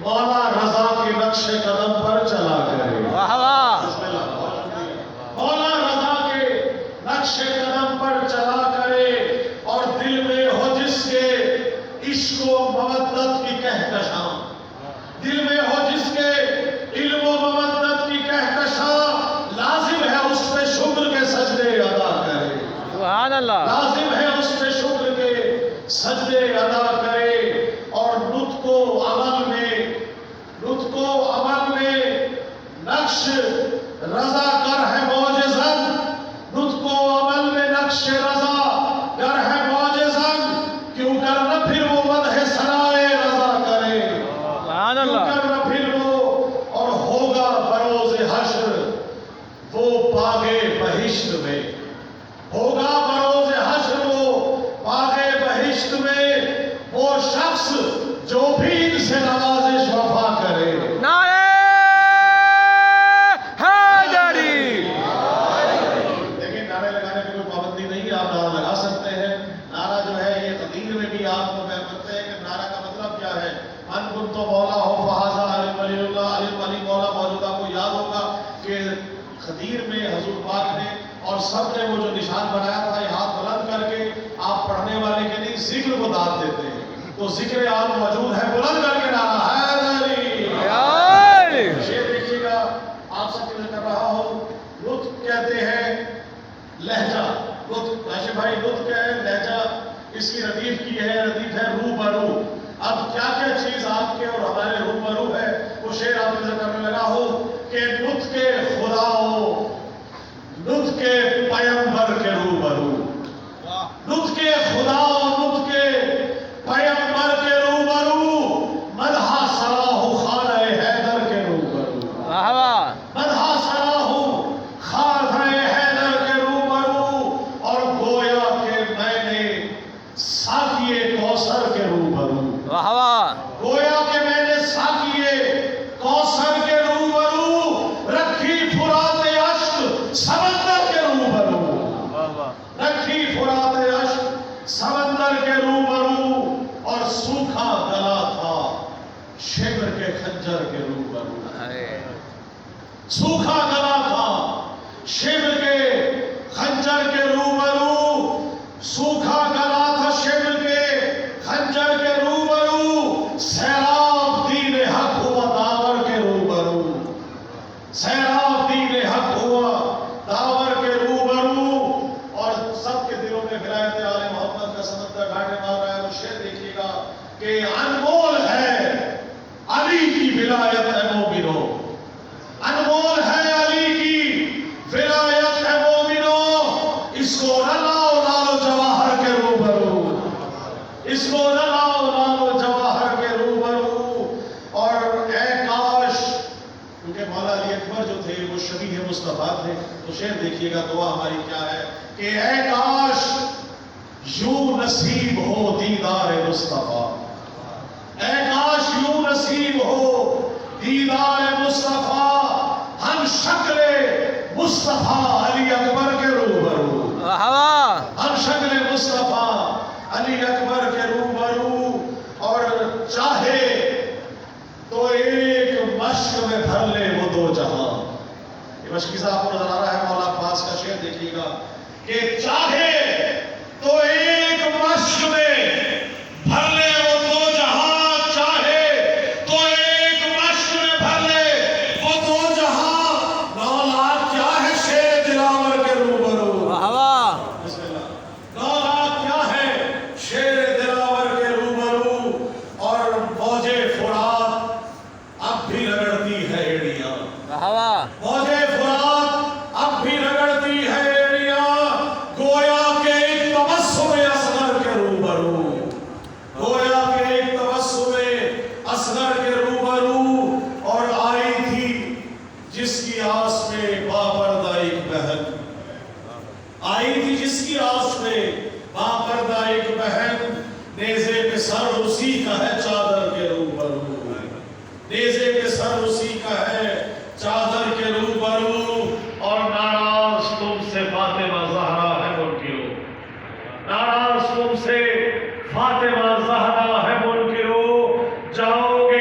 مولا رضا کے نقش قدم پر چلا کرے. مولا رضا کے نقش قدم پر چلا کرے اور دل میں ہو جس کے عشق و مودت کی کہکشاں، دل میں ہو جس کے علم و مودت کی کہکشاں، لازم ہے اس پہ شکر کے سجدے ادا کرے. سبحان اللہ. لازم ہے اس پہ شکر کے سجدے ادا کرے اور نطق و عمل میں نقش رضا گر ہے معجزن، نطق و عمل میں نقش رضا گر ہے معجزن، کیوں کر نہ پھر وہ مدح ثنائے رضا کرے. سبحان اللہ. کیوں کر نہ پھر وہ اور ہوگا بروز حشر وہ باغ بہشت میں، ہوگا بروز حشر وہ باغ بہشت میں وہ شخص جو بھی ان سے نوازش وفا کرے. نعرہ حیدری. دیکھیں نعرے لگانے میں کوئی پابندی نہیں ہے، آپ نعرہ لگا سکتے ہیں. نعرہ جو ہے یہ قدیر میں بھی آپ کو بیان کرتے ہیں کہ نعرہ کا مطلب کیا ہے. من کن تو مولا ہو فہذا علم ولی اللہ، علم ولی مولا موجود. آپ کو یاد ہوگا کہ قدیر میں حضور پاک نے اور سب نے وہ جو نشان بنایا تھا، یہ ہاتھ بلند کر کے آپ پڑھنے والے کے لیے ذکر کو داد دیتے ہیں. تو ذکر آپ موجود ہے، بلند کر کے نعرہ حیدری. شعر دیکھیے گا، آپ سے کل کر رہا ہوں. لطف کہتے ہیں لہجہ. لطف راشد بھائی لطف کیا ہے؟ لہجہ. اس کی ردیف کی ہے، ردیف ہے رو برو. اب کیا کیا چیز آپ کے اور ہمارے رو برو ہے وہ شعر آپ نظر کرنے لگا ہو کہ لطف کے خدا ہو، لطف کے پیمبر کے رو برو، لطف کے خدا و لطف کے پیمبر کے رو برو، مدح سراہ خانہ حیدر کے رو برو، مدح سراہ خانہ حیدر کے رو برو، اور گویا کہ میں نے ساقی کوثر کے رو برو، گویا کہ میں نے ساقی کوثر کے رو برو رکھی فرات اشک سمندر کے رو برو، رکھی فرات اشک سمندر کے رو برو، اور سوکھا گلا تھا شبر کے خنجر کے رو برو. سوکھا گلا تھا شبر کے خنجر کے رو برو، سوکھا گلا تھا شبر کے خنجر کے رو برو، سیراب دین حق ہوا داور کے رو برو، سیراب دین حق ہوا داور کے رو برو. اور سب کے دلوں میں ولایت آل محمد کا سمندر گھاٹے مار رہا ہے. وہ شعر دیکھیے گا کہ انمول ہے علی کی ولایت ہے مومنو، انمول ہے علی کی ولایت ہے مومنو، اس کو نہ لاؤ لالو جواہر کے رو برو، اس کو نہ لاؤ لالو جواہر کے رو برو. اور اے کاش، کیونکہ مولا علی اکبر جو تھے وہ شبیہ مصطفیٰ تھے. تو شعر دیکھیے گا، دعا ہماری کیا ہے کہ اے کاش یوں نصیب ہو دیدار مصطفیٰ، اے کاش یوں نصیب ہو دیدار مصطفیٰ، ہم شکل مصطفیٰ علی اکبر کے رو برو، ہم شکل مصطفیٰ علی اکبر کے رو برو. اور چاہے تو ایک مشق میں بھر لے وہ دو جہاں. یہ مشقی صاحب کو نظر آ رہا ہے مولا عباس کا شعر دیکھیے گا کہ چاہے تو ایک مشق میں بھر لے وہ دو جہاں، چاہے تو ایک مشق میں بھر لے وہ دو جہاں. مولا کیا ہے شیر دلاور کے رو برو، مولا کیا ہے شیر دلاور کے رو برو. اور موج فرات اب بھی رگڑتی ہے ایڑیاں، موج فرات اب بھی رگڑتی ہے ایڑیاں، گویا کہ ایک تبسم اصغر کے رو برو، گویا کہ ایک تبسم اصغر کے رو برو. اور آئی تھی جس کی آس میں باپردہ ایک بہن، آئی تھی جس کی آس میں باپردہ ایک بہن، نیزے پہ سر اسی کا ہے چادر کے رو برو، نیزے پہ سر اسی کا ہے چادر کے رو برو. اور ناراض تم سے فاطمہ زہرا ہے منکرو، ناراض تم سے فاطمہ زہرا ہے منکرو، جاؤ گے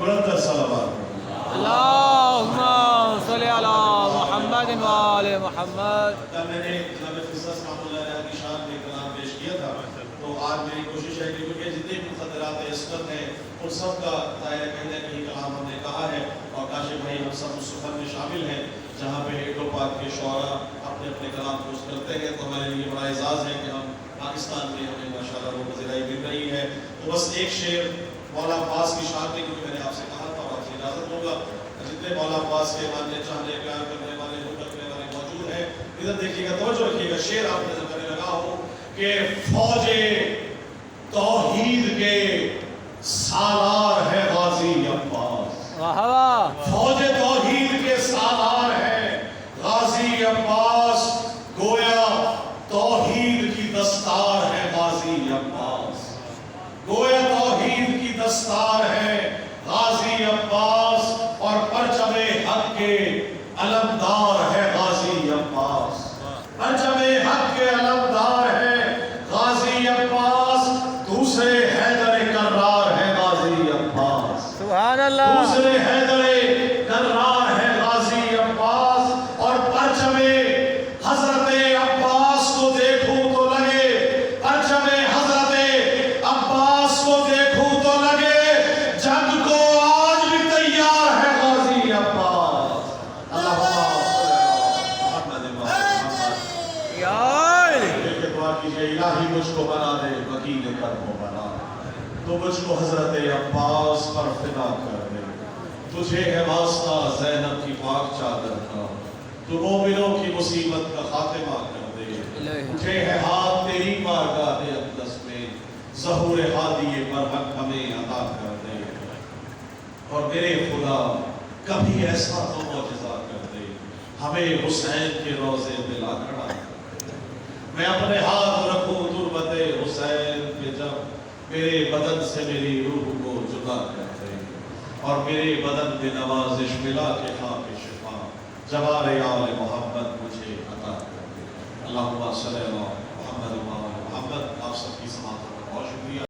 بلند صلوات اللهم صل على محمد وآل محمد. کل میں نے جناب فصاص رحمۃ اللہ علیہ کی شان میں کلام پیش کیا تھا، تو آج میری کوشش ہے کہ کیونکہ جتنے بھی مقدرات عصمت ہیں ان سب کا دائرہ کہیں نہ کہیں کلام ہم نے کہا ہے، اور کاشف بھائی ہم سب اس سفر میں شامل ہیں جہاں پہ دو پاک کے شعراء اپنے اپنے کلام پوسٹ کرتے ہیں، تو ہمارے لیے بڑا اعزاز ہے کہ ہم پاکستان میں ہمیں ماشاءاللہ وہ پذیرائی مل رہی ہے۔ تو بس ایک شعر مولا عباس کی شان میں، کیونکہ میں نے آپ سے کہا تھا اور آپ سے اجازت ہوگا، جتنے مولا عباس کے ماننے چاہنے پیار کرنے والے کرنے والے موجود ہیں ادھر دیکھیے گا، توجہ رکھیے گا، شعر آپ نظر کرنے لگا ہوں کہ فوج توحید کے سالار ہے غازی عباس، واہ واہ. فوج توحید کے سالار ہے غازی عباس، گویا توحید کی دستار ہے غازی عباس، گویا توحید کی دستار ہے غازی عباس، اور پرچم حق کے علمدار ہے غازی عباس، پرچم حق کے علمدار ہے غازی عباس، دوسرے حیدر کرار ہے غازی عباس، سبحان اللہ. دوسرے حیدر کرار ہے غازی عباس، اور پرچم حضرت عباس کو دیکھوں تو لگے، پرچم حضرت عباس کو دیکھوں تو لگے جنگ کو آج بھی تیار ہے غازی عباس۔ اللہم صل علی محمد و آل محمد۔ یا دل کے دعا کیجئے، الہی مجھ کو بنا دے وکیل کرب و بلا، تو مجھ کو حضرت عباس پر فدا کر دے، تجھے ہے واسطہ زینب کی پاک چادر کا، تو مومنوں کی مصیبت کا خاتمہ کر دے، اٹھے ہے ہاتھ تیری بارگاہ اقدس میں، ظہور ہادی برحق ہمیں عطا کر دے، اور میرے خدا کبھی ایسا تو معجزہ کر دے، ہمیں حسین کے روضے پہ لا کھڑا کر دے، میں اپنے ہاتھ رکھوں تربت حسین پہ جب میرے بدن سے میری روح کو جدا کر دے، اور میرے بدن پہ نوازش ملا کے خاک شفا، جوار آل محمد مجھے عطا کر دے۔ اللہم صلی علی محمد و آل محمد۔ آپ سب کی سماعت کا بہت شکریہ۔